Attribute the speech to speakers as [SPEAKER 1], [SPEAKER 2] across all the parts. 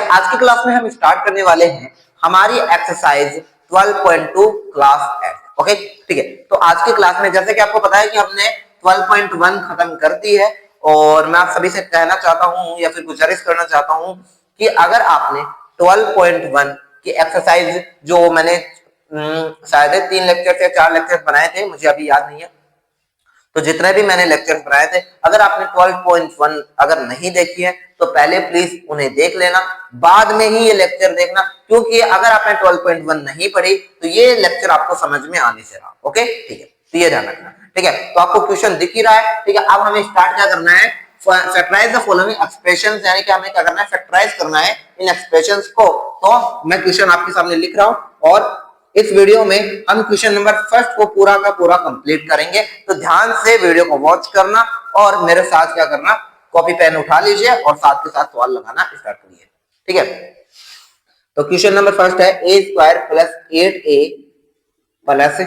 [SPEAKER 1] आज की क्लास में हम स्टार्ट करने वाले हैं हमारी एक्सरसाइज 12.2 क्लास 8। ओके ठीक है। तो आज की क्लास में जैसे कि आपको पता है कि हमने 12.1 खत्म कर दी है और मैं आप सभी से कहना चाहता हूं या फिर गुजारिश करना चाहता हूं कि अगर आपने 12.1 की एक्सरसाइज जो मैंने शायद 3 लेक्चर या 4 लेक्चर बनाए थे, मुझे अभी याद नहीं है, तो जितने भी मैंने लेक्चर बनाए थे, अगर आपने 12.1 अगर नहीं देखी है तो पहले प्लीज उन्हें देख लेना, बाद में ही ये लेक्चर देखना, क्योंकि अगर आपने 12.1 नहीं पढ़ी तो ये लेक्चर आपको समझ में आने से रहा। ओके ठीक है, तो ये ध्यान रखना। ठीक है, तो आपको क्वेश्चन दिख ही रहा है। ठीक है, अब हमें स्टार्ट क्या करना है, फैक्टराइज द फॉलोइंग एक्सप्रेशंस, यानी कि हमें क्या करना है, फैक्टराइज करना है इन एक्सप्रेशंस को। तो मैं क्वेश्चन आपके सामने लिख रहा हूं और इस वीडियो में हम क्वेश्चन नंबर फर्स्ट को पूरा का पूरा कंप्लीट करेंगे। तो ध्यान से वीडियो को वॉच करना और मेरे साथ क्या करना, कॉपी पेन उठा लीजिए और साथ के साथ सवाल लगाना स्टार्ट करिए। ठीक है, तो क्वेश्चन नंबर फर्स्ट है a square plus 8a plus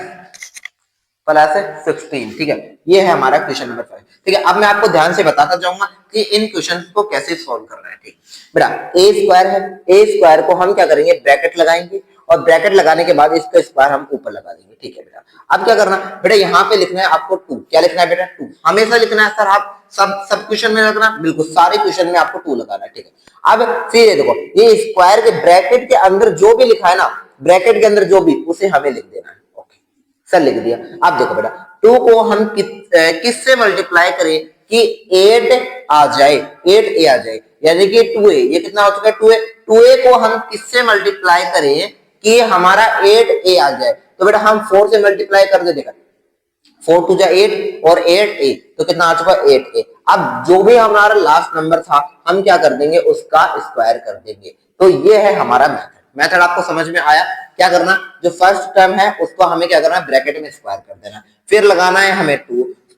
[SPEAKER 1] 16। ठीक है, ये है हमारा क्वेश्चन नंबर 5। ठीक है, अब मैं आपको ध्यान से बताता जाऊंगा कि इन क्वेश्चन को कैसे सॉल्व करना है। ठीक बेटा, a स्क्वायर है, a स्क्वायर को हम क्या करेंगे, ब्रैकेट लगाएंगे और ब्रैकेट लगाने के बाद इसका स्क्वायर हम ऊपर लगा देंगे। ठीक है बेटा, अब क्या करना बेटा, यहाँ पे लिखना है आपको 2। क्या लिखना है बेटा, 2 हमेशा लिखना है। सर आप सब क्वेश्चन में रखना, बिल्कुल सारे क्वेश्चन में आपको 2 लगाना है। ठीक है, अब फिर देखो, ये स्क्वायर के ब्रैकेट के अंदर जो भी लिखा है ना, ब्रैकेट के अंदर जो भी, उसे हमें लिख देना है। सर लिख दिया। अब देखो बेटा, 2 को हम किससे मल्टीप्लाई करें कि 8 आ जाए, 8a आ जाए, यानी कि 2a। ये कितना हो चुका है, 2a। 2a को हम किससे मल्टीप्लाई करें कि हमारा 8a आ जाए, तो बेटा हम 4 से मल्टीप्लाई कर दे। देखा, 4 2 जा 8 और 8a, तो कितना आ चुका, 8a। अब जो भी हमारा लास्ट नंबर था हम क्या कर देंगे, उसका स्क्वायर कर देंगे। तो ये है हमारा मेथड आपको समझ में आया। क्या करना, जो फर्स्ट टर्म है उसको हमें क्या करना है, ब्रैकेट में स्क्वायर कर देना, फिर लगाना है हमें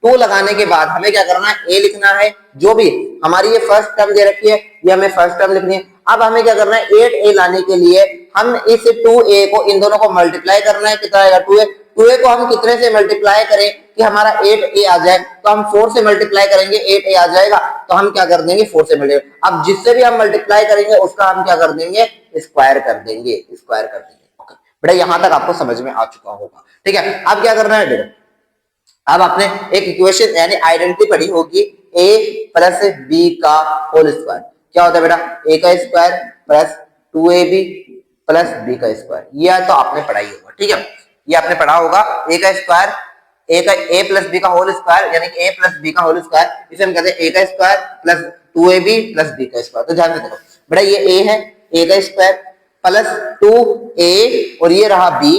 [SPEAKER 1] 2 लगाने के बाद हमें क्या करना है, a लिखना है। जो भी हमारी ये फर्स्ट टर्म दे रखी है, ये हमें फर्स्ट टर्म लिखनी है। अब हमें क्या करना है, 8a लाने के लिए हम इस 2a को, इन दोनों को मल्टीप्लाई करना है। कितना आएगा, 2a। 2a को हम कितने से मल्टीप्लाई करें कि हमारा 8a आ जाए, तो हम 4 से मल्टीप्लाई करेंगे, 8a आ जाएगा, तो हम क्या कर देंगे, 4 से मल्टीप्लाई। अब जिससे भी हम मल्टीप्लाई करेंगे उसका हम क्या कर देंगे, स्क्वायर कर देंगे, स्क्वायर कर देंगे। ओके बेटा, यहां तक आपको समझ में आ चुका होगा। ठीक है, अब क्या करना है बेटा, अब आपने एक इक्वेशन यानी आइडेंटिटी पढ़ी होगी, a प्लस b का होल स्क्वायर। क्या होता है बेटा, a का square plus 2ab plus b का स्क्वायर। ये तो आपने पढ़ा ही होगा। ठीक है, ये आपने पढ़ा होगा, a का स्क्वायर, a प्लस b का होल स्क्वायर, यानी कि a प्लस b का होल स्क्वायर, इसे हम कहते हैं a का square plus 2ab plus b का स्क्वायर। तो ध्यान से देखो बेटा, ये a है, a का स्क्वायर प्लस 2a और ये रहा b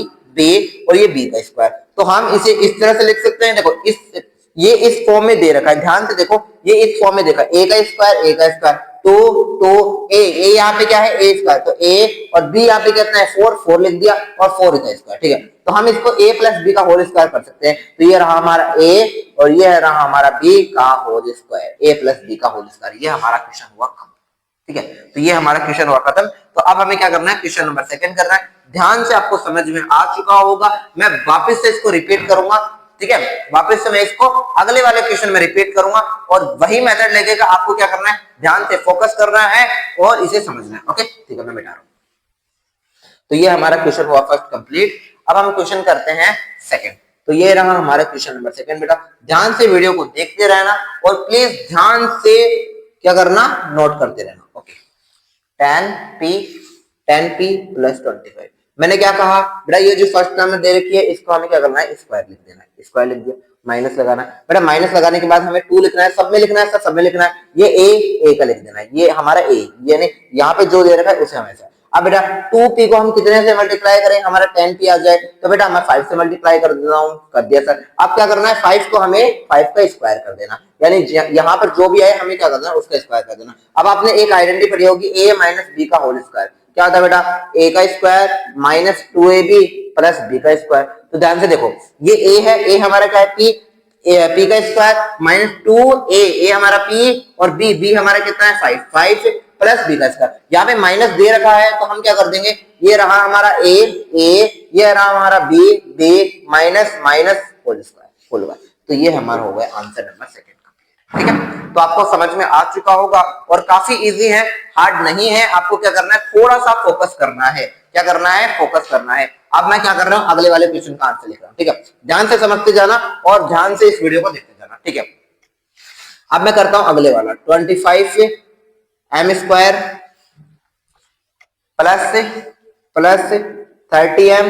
[SPEAKER 1] और ये b का स्क्वायर। तो हम इसे इस तरह से लिख सकते हैं। देखो ये इस फॉर्म में दे रखा है, ध्यान से देखो, ये इस फॉर्म में देखा, a का स्क्वायर, तो a यहाँ पे क्या है, a स्क्वायर, तो a और b यहाँ पे कितना है, 4 लिख दिया और 4 का स्क्वायर। ठीक है, तो हम इसको a प्लस b का होल स्क्वायर कर सकते हैं। तो ये रहा हमारा a और ये रहा हमारा b का whole square, a plus b का होल स्क्वायर। ये हमारा क्वेश्चन हुआ खत्म। ठीक है, तो ये हमारा क्वेश्चन हुआ खत्म। तो अब हमें क्या करना है, क्वेश्चन नंबर सेकंड करना है। ध्यान से आपको समझ में आ चुका होगा, मैं वापस से इसको रिपीट करूंगा। ठीक है, वापस से मैं इसको अगले वाले क्वेश्चन में रिपीट करूंगा और वही मेथड लगेगा। आपको क्या करना है, ध्यान से फोकस करना है और इसे समझना है। ओके ठीक है, मैं बैठा रहा हूं। तो ये हमारा क्वेश्चन हुआ फर्स्ट कंप्लीट। अब हम क्वेश्चन करते हैं सेकंड। तो ये रहा हमारा क्वेश्चन नंबर सेकंड। बेटा ध्यान से वीडियो को देखते रहना और प्लीज ध्यान से क्या करना, नोट करते रहना। Okay, 10p plus 25। मैंने क्या कहा बेटा, ये जो फर्स्ट टर्म दे रखी है इसको हमें क्या करना है, स्क्वायर लिख देना है। स्क्वायर लिख दिया, माइनस लगाना है। बेटा माइनस लगाने के बाद हमें 2 लिखना है, सब में लिखना है, सब में लिखना है। ये a का लिख देना है, ये हमारा a, यानी यहाँ पे जो दे रखा है उसे हमेशा। अब बेटा 2p को हम कितने से मल्टीप्लाई करें, हमारा 10p आ जाए, तो बेटा मैं 5 से मल्टीप्लाई कर देता हूँ, कर दिया सर। अब क्या करना है, 5 को हमें 5 का स्क्वायर कर देना, यानी यहाँ पर जो भी आए हमें क्या करना है, उसका स्क्वायर कर देना। अब आपने एक आइडेंटिटी पढ़ी होगी, a माइनस b का होल स्क्वायर। क्या होता है बेटा, a का square minus 2ab plus b का स्क्वायर। तो ध्यान से देखो, ये a है, a हमारा क्या है, p का स्क्वायर माइनस 2a हमारा p और b हमारा कितना है, 5 प्लस b का स्क्वायर। यहाँ पे माइनस दे रखा है तो हम क्या कर देंगे, ये रहा हमारा a, ये रहा हमारा b माइनस होल स्क्वायर। तो ये हमारा हो गया आंसर नंबर सेकंड का। ठीक है, तो आपको समझ में आ चुका होगा और काफी इजी है, हार्ड नहीं है। आपको क्या करना है, थोड़ा सा फोकस करना है। क्या करना है, फोकस करना है। अब मैं क्या कर रहा हूं, अगले वाले क्वेश्चन का आंसर लिख रहा हूं। ठीक है, ध्यान से समझते जाना और ध्यान से इस वीडियो को देखते जाना। ठीक है, अब मैं करता हूं अगले वाला। 25 M square plus 30m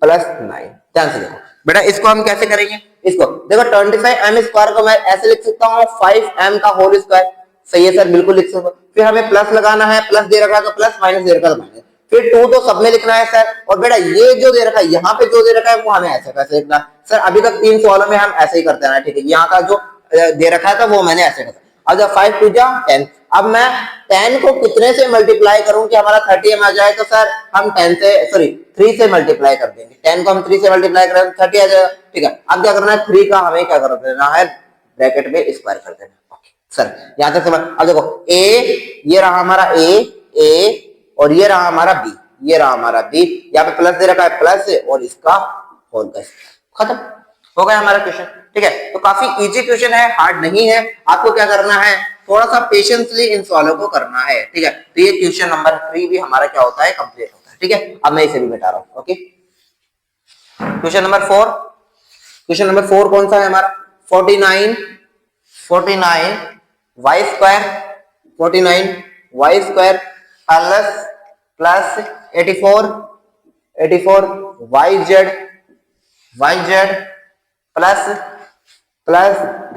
[SPEAKER 1] plus 9। ध्यान से देखो बेटा, इसको हम कैसे करेंगे, इसको देखो 25m स्क्वायर को मैं ऐसे लिख सकता हूँ 5m का होल स्क्वायर। सही है सर, बिल्कुल लिख सकता हूँ। फिर हमें प्लस लगाना है, प्लस दे रखा है तो प्लस, माइनस दे रखा है तो माइनस। फिर 2 तो सब में लिखना है सर। और बेटा ये जो दे रखा है, यहाँ पे जो दे रखा है वो हमें ऐसे कैसे लिखना है सर। अभी तक 3 सवालों में हम ऐसे ही करते हैं। ठीक है, यहाँ का जो दे रखा है था वो मैंने ऐसे करता। अब जब 5 2 जा 10, अब मैं 10 को कितने से मल्टीप्लाई करूं कि हमारा 30m आ जाए, तो सर हम 10 से सॉरी 3 से मल्टीप्लाई कर देंगे। 10 को हम 3 से मल्टीप्लाई करें तो 30 आ जाएगा। ठीक है, अब क्या करना है, 3 का हमें क्या कर देना है, ब्रैकेट में स्क्वायर कर देना। ओके सर, यहां तक समझ। अब देखो ए, ये रहा हमारा ए और ये रहा हमारा बी, ये रहा हमारा बी। यहाँ पे प्लस दे रखा है, प्लस और इसका होल का खत्म हो गया हमारा क्वेश्चन। ठीक है, तो काफी इजी क्वेश्चन है, हार्ड नहीं है। आपको क्या करना है, थोड़ा सा पेशेंसली इन सवालों को करना है। ठीक है, तो ये क्वेश्चन नंबर 3 भी हमारा क्या होता है, कंप्लीट होता है। ठीक है, अब मैं इसे भी बता रहा हूं। Okay, question number 4। Question number 4 कौन सा है हमारा, 49 Y square 49 Y square plus 84 Y Z plus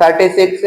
[SPEAKER 1] 36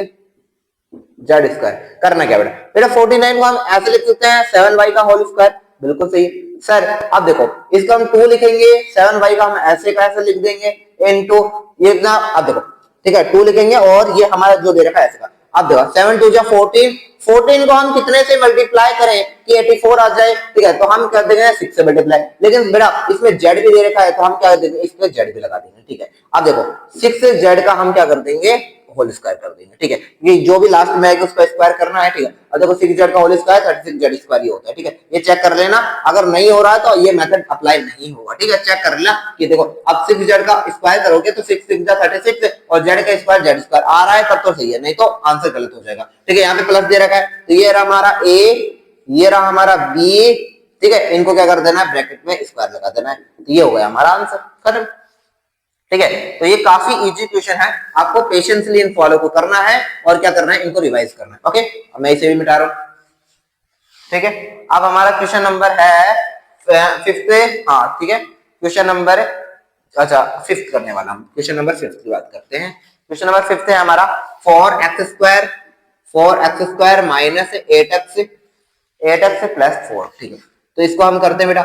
[SPEAKER 1] Z square. करना क्या बेटा, बेटा 49 को हम ऐसे लिख सकते हैं 7y का होल स्क्वायर। बिल्कुल सही सर। अब देखो इसको हम 2 लिखेंगे, 7y का हम ऐसे का ऐसे लिख देंगे इनटू ये ना। अब देखो ठीक है, 2 लिखेंगे और ये हमारा जो दे रखा है ऐसे का। अब देखो 7 2 जा 14, 14 को हम कितने से मल्टीप्लाई करें कि 84 आ जाए। ठीक है, तो हम कर देंगे 6 से मल्टीप्लाई। लेकिन बेटा इसमें जेड भी दे रखा है तो हम क्या कर देंगे, इसमें जेड भी लगा देंगे। ठीक है, अब देखो 6 से जेड का हम क्या कर देंगे, होल स्क्वायर कर देंगे। ठीक है, ये जो भी लास्ट में आएगा उसका स्क्वायर करना है। ठीक है, अब देखो 6z का होल स्क्वायर 36z स्क्वायर ही होता है। ठीक है, ये चेक कर लेना, अगर नहीं हो रहा है तो ये मेथड अप्लाई नहीं होगा। ठीक है, चेक कर लेना कि देखो अब 6z का स्क्वायर करोगे तो 6 6 36 और z का स्क्वायर z स्क्वायर आ रहा है तब तो सही है, नहीं तो आंसर गलत हो जाएगा। ठीक है, यहाँ पे प्लस दे रखा है तो ये रहा हमारा a, ये रहा हमारा b। ठीक है, इनको क्या कर देना है, ब्रैकेट में स्क्वायर लगा देना है। तो ये हो गया हमारा आंसर, खत्म। ठीक है, तो ये काफी इजी क्वेश्चन है, आपको पेशेंसली इन फॉलो को करना है और क्या करना है, इनको रिवाइज करना है। ओके, अब मैं इसे भी मिटा रहा हूं। ठीक है, अब हमारा क्वेश्चन नंबर है 5th। हाँ ठीक है, क्वेश्चन नंबर अच्छा 5th करने वाला हम, क्वेश्चन नंबर 5th की बात करते हैं। क्वेश्चन नंबर 5th है हमारा 4x² माइनस 8x प्लस 4। ठीक है, तो इसको हम करते हैं बेटा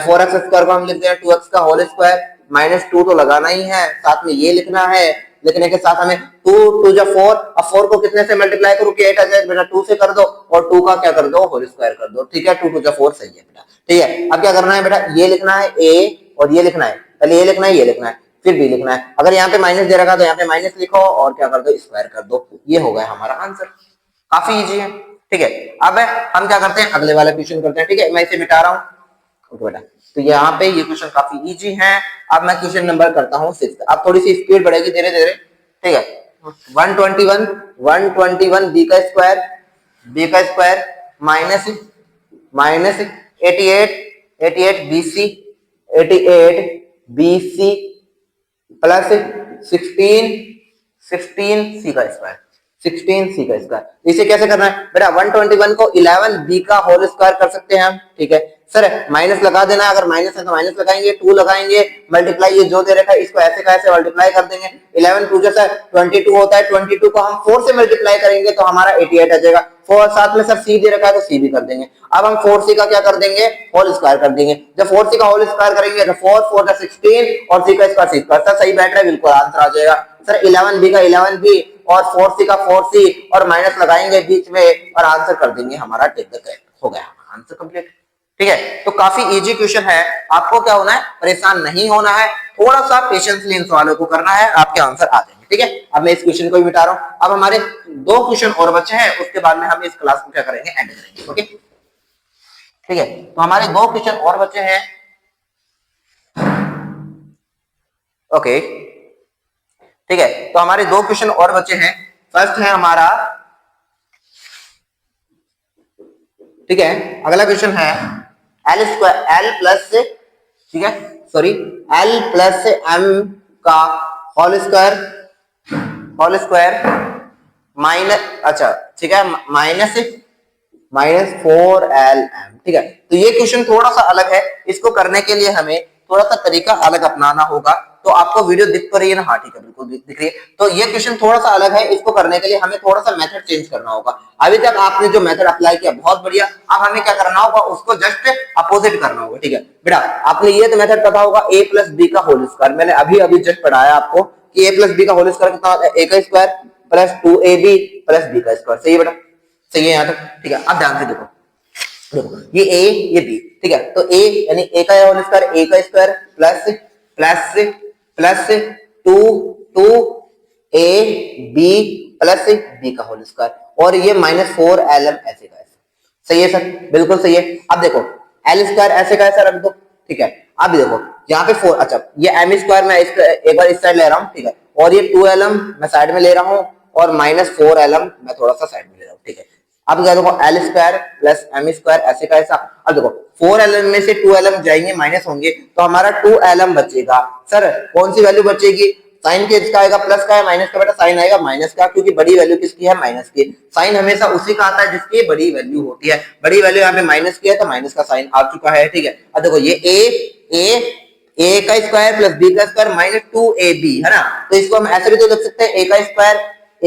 [SPEAKER 1] 4x² को हम लिखते हैं 2x का होल स्क्वायर माइनस 2 तो लगाना ही है, साथ में ये लिखना है। लिखने के साथ हमें 2 2 जा 4, अब 4 को कितने से मल्टीप्लाई करूं कि 8 आ जाए, बेटा 2 से कर दो और 2 का क्या कर दो, होल स्क्वायर कर दो। ठीक है, 2 2 जा 4 सही है बेटा। ठीक है, अब क्या करना है बेटा, ये लिखना है a और ये लिखना है, पहले ये लिखना है, ये लिखना है, फिर b लिखना है। अगर यहाँ पे माइनस दे रखा तो यहाँ पे माइनस लिखो और क्या कर दो, स्क्वायर कर दो। ये हो गया हमारा आंसर, काफी इजी है। ठीक है, अब हम क्या करते हैं, अगले वाला क्वेश्चन करते हैं। ठीक है, मैं इसे मिटा रहा हूं। ओके बेटा, तो यहाँ पे ये क्वेश्चन काफी इजी है। अब मैं क्वेश्चन नंबर करता हूँ 6। अब थोड़ी सी स्पीड बढ़ेगी धीरे धीरे। ठीक है, 121 बी का स्क्वायर माइनस 88 बीसी प्लस 16 सी का स्क्वायर 16 सी का स्क्वायर। इसे कैसे करना है बेटा, 121 को 11 बी का होल स्क्वायर कर सकते हैं हम। ठीक है सर, माइनस लगा देना है, अगर माइनस है तो माइनस लगाएंगे, 2 लगाएंगे, मल्टीप्लाई ये जो दे रखा है इसको ऐसे का ऐसे मल्टीप्लाई कर देंगे। 11 2 जैसा 22 होता है, 22 को हम 4 से मल्टीप्लाई करेंगे तो हमारा 88 आ जाएगा। 4 साथ में सर सी दे रखा है तो सी भी कर देंगे। अब हम 4c का क्या कर देंगे, होल स्क्वायर कर देंगे। जब 4c का होल स्क्वायर करेंगे तो 4 4 जा 16 और c का स्क्वायर 6 का सही बैठ रहा है, बिल्कुल आंसर आ जाएगा सर। 11b का 11b और 4c का 4c और माइनस लगाएंगे बीच में और आंसर कर देंगे हमारा टिक द करेक्ट। हो गया हमारा आंसर कंप्लीट। ठीक है, तो काफी इजी क्वेश्चन है, आपको क्या होना है, परेशान नहीं होना है, थोड़ा सा पेशेंसली इन सवालों को करना है, आपके आंसर आ जाएंगे। ठीक है, अब मैं इस क्वेश्चन को भी मिटा रहा हूं। अब हमारे 2 क्वेश्चन और बचे हैं, उसके बाद में हम इस क्लास को क्या करेंगे, एंड करेंगे। ओके, ठीक है, तो हमारे 2 क्वेश्चन और बचे हैं। ओके, ठीक है, तो हमारे 2 क्वेश्चन और बचे हैं। फर्स्ट है हमारा, ठीक है, अगला क्वेश्चन है एल स्क्वायर एल प्लस, ठीक है सॉरी, एल प्लस एम का होल स्क्वायर माइनस, अच्छा ठीक है, माइनस 4LM, ठीक है। तो ये क्वेश्चन थोड़ा सा अलग है, इसको करने के लिए हमें थोड़ा सा तरीका अलग अपनाना होगा। तो आपको वीडियो दिख तो रही है ना? हाँ ठीक है, बिल्कुल दिख रही है। तो ये क्वेश्चन थोड़ा सा अलग है, इसको करने के लिए हमें थोड़ा सा मेथड चेंज करना होगा। अभी तक आपने जो मेथड अप्लाई किया बहुत बढ़िया, अब हमें क्या करना होगा, उसको जस्ट अपोजिट करना होगा, ठीक है बेटा। आपने ये तो मेथड पता होगा a प्लस बी का होल स्क्वायर, मैंने अभी जस्ट पढ़ाया आपको कि a प्लस बी का होल स्क्वायर कितना होता है, a का square plus 2ab plus b का स्क्वायर। सही है बेटा, सही है यहाँ तक, ठीक है। अब ध्यान से देखो, ये a ये b, ठीक है। तो a यानी a का होल स्क्वायर, a का square plus plus plus 2ab plus b का होल स्क्वायर, और ये माइनस 4LM ऐसे का ऐसे। सही है सर, बिल्कुल सही है। अब देखो एल स्क्वायर ऐसे का ऐसा रख दो, ठीक है। अब देखो यहाँ पे 4, अच्छा ये एम स्क्वायर मैं एक बार इस साइड ले रहा हूँ, ठीक है, और ये 2LM मैं साइड में ले रहा हूँ, और माइनस 4LM मैं थोड़ा सा साइड में ले रहा हूँ, ठीक है। अब क्या देखो L square plus M square ऐसे का ऐसा। अब देखो 4LM में से 2LM जाएंगे, माइनस होंगे, तो हमारा 2LM बचेगा। सर कौन सी वैल्यू बचेगी? साइन के इसका आएगा प्लस का है, माइनस का बेटा साइन आएगा माइनस का, क्योंकि बड़ी वैल्यू किसकी है? माइनस की। साइन हमेशा उसी का आता है जिसकी बड़ी वैल्यू होती है। बड़ी वैल्यू यहाँ पे माइनस की है, तो माइनस का साइन आ चुका है, ठीक है। अब देखो ये ए का स्क्वायर प्लस बी का स्क्वायर माइनस 2ab है ना, तो इसको हम ऐसे भी तो लिख सकते हैं, ए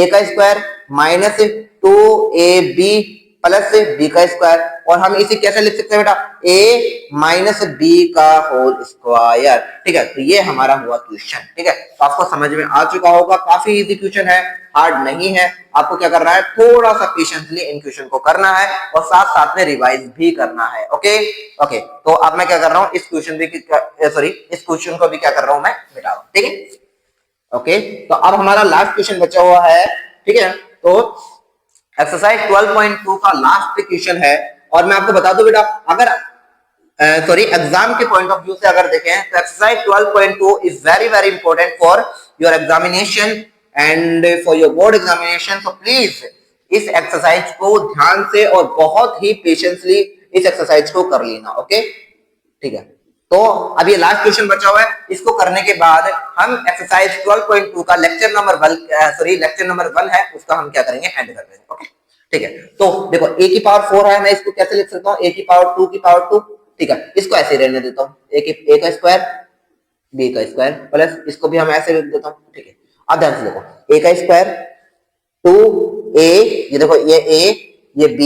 [SPEAKER 1] का square minus 2ab plus B का स्क्वायर, और हम इसे कैसे लिख सकते हैं बेटा? a माइनस बी का होल स्क्वायर, ठीक है। तो ये हमारा हुआ क्वेश्चन, ठीक है। तो आपको समझ में आ चुका होगा, काफी इजी क्वेश्चन है, हार्ड नहीं है। आपको क्या करना है, थोड़ा सा पेशेंसली इन क्वेश्चन को करना है, और साथ साथ में रिवाइज भी करना है। ओके ओके, तो अब मैं क्या कर रहा हूँ, इस क्वेश्चन को भी क्या कर रहा हूँ मैं, मिटा रहा हूँ, ठीक है। ओके, तो अब हमारा लास्ट क्वेश्चन बचा हुआ है, ठीक है। तो एक्सरसाइज 12.2 का लास्ट क्वेश्चन है, और मैं आपको बता दूं बेटा, अगर सॉरी एग्जाम के पॉइंट ऑफ व्यू से अगर देखें तो exercise 12.2 is very very important for your examination and for your board examination. So please इस एक्सरसाइज को ध्यान से और बहुत ही पेशेंसली इस एक्सरसाइज को कर लेना, ओके ठीक है। तो अब ये लास्ट क्वेश्चन बचा हुआ है, इसको करने के बाद हम एक्सरसाइज 12.2 का लेक्चर नंबर 1 है, उसका हम क्या करेंगे, एंड कर देंगे, ओके ठीक है। तो देखो a की पावर 4 है, मैं इसको कैसे लिख सकता हूँ, a की पावर 2 की पावर 2, ठीक है। इसको ऐसे रहने देता हूँ, a का स्क्वायर b का स्क्वायर प्लस इसको भी हम ऐसे लिख देता हूँ, ठीक है। अब ध्यान से देखो a का स्क्वायर 2a, ये देखो ये a ये b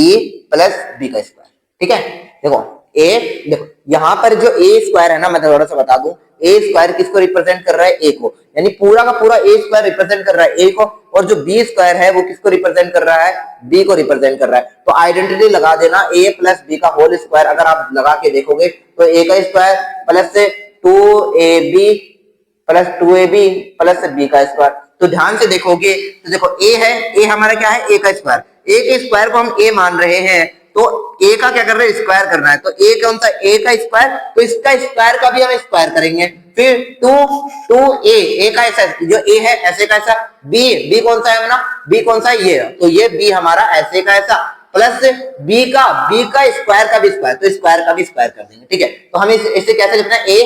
[SPEAKER 1] प्लस b का स्क्वायर, ठीक है। देखो a, देखो यहां पर जो a स्क्वायर है ना, मैं थोड़ा सा बता दूं, a स्क्वायर किसको रिप्रेजेंट कर रहा है, a को, यानी पूरा का पूरा a स्क्वायर रिप्रेजेंट कर रहा है a को, और जो b स्क्वायर है वो किसको रिप्रेजेंट कर रहा है, b को रिप्रेजेंट कर रहा है। तो आइडेंटिटी लगा देना, a प्लस b का होल स्क्वायर अगर आप लगा के देखोगे तो a का square plus 2ab plus 2ab plus b का स्क्वायर। तो ध्यान से देखोगे तो देखो a है, a हमारा क्या है, a का स्क्वायर, a के स्क्वायर को हम a मान रहे हैं, तो a का क्या कर रहे हैं, स्क्वायर करना है, तो a कौन सा, a का स्क्वायर, तो इसका स्क्वायर का भी हम स्क्वायर करेंगे। फिर 2a का ऐसा, जो a है ऐसे का ऐसा, b कौन सा है हमारा, b कौन सा है, ये, तो ये b हमारा ऐसे का ऐसा, प्लस b का स्क्वायर का भी स्क्वायर, तो स्क्वायर का भी स्क्वायर कर देंगे, ठीक है। तो हमें इसे कैसे लिखना है,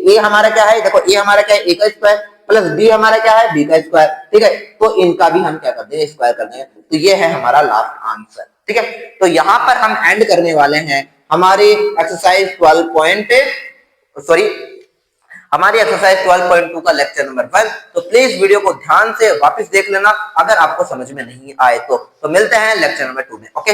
[SPEAKER 1] a हमारा क्या है, देखो a हमारा क्या है, a का स्क्वायर प्लस b हमारा क्या है, b का स्क्वायर, ठीक है। तो इनका भी हम क्या कर देंगे, स्क्वायर कर देंगे। तो ये है हमारा लास्ट आंसर, ठीक है। तो यहां पर हम एंड करने वाले हैं हमारी एक्सरसाइज 12.2 का लेक्चर नंबर 1। तो प्लीज वीडियो को ध्यान से वापस देख लेना अगर आपको समझ में नहीं आए तो मिलते हैं लेक्चर नंबर 2 में, ओके।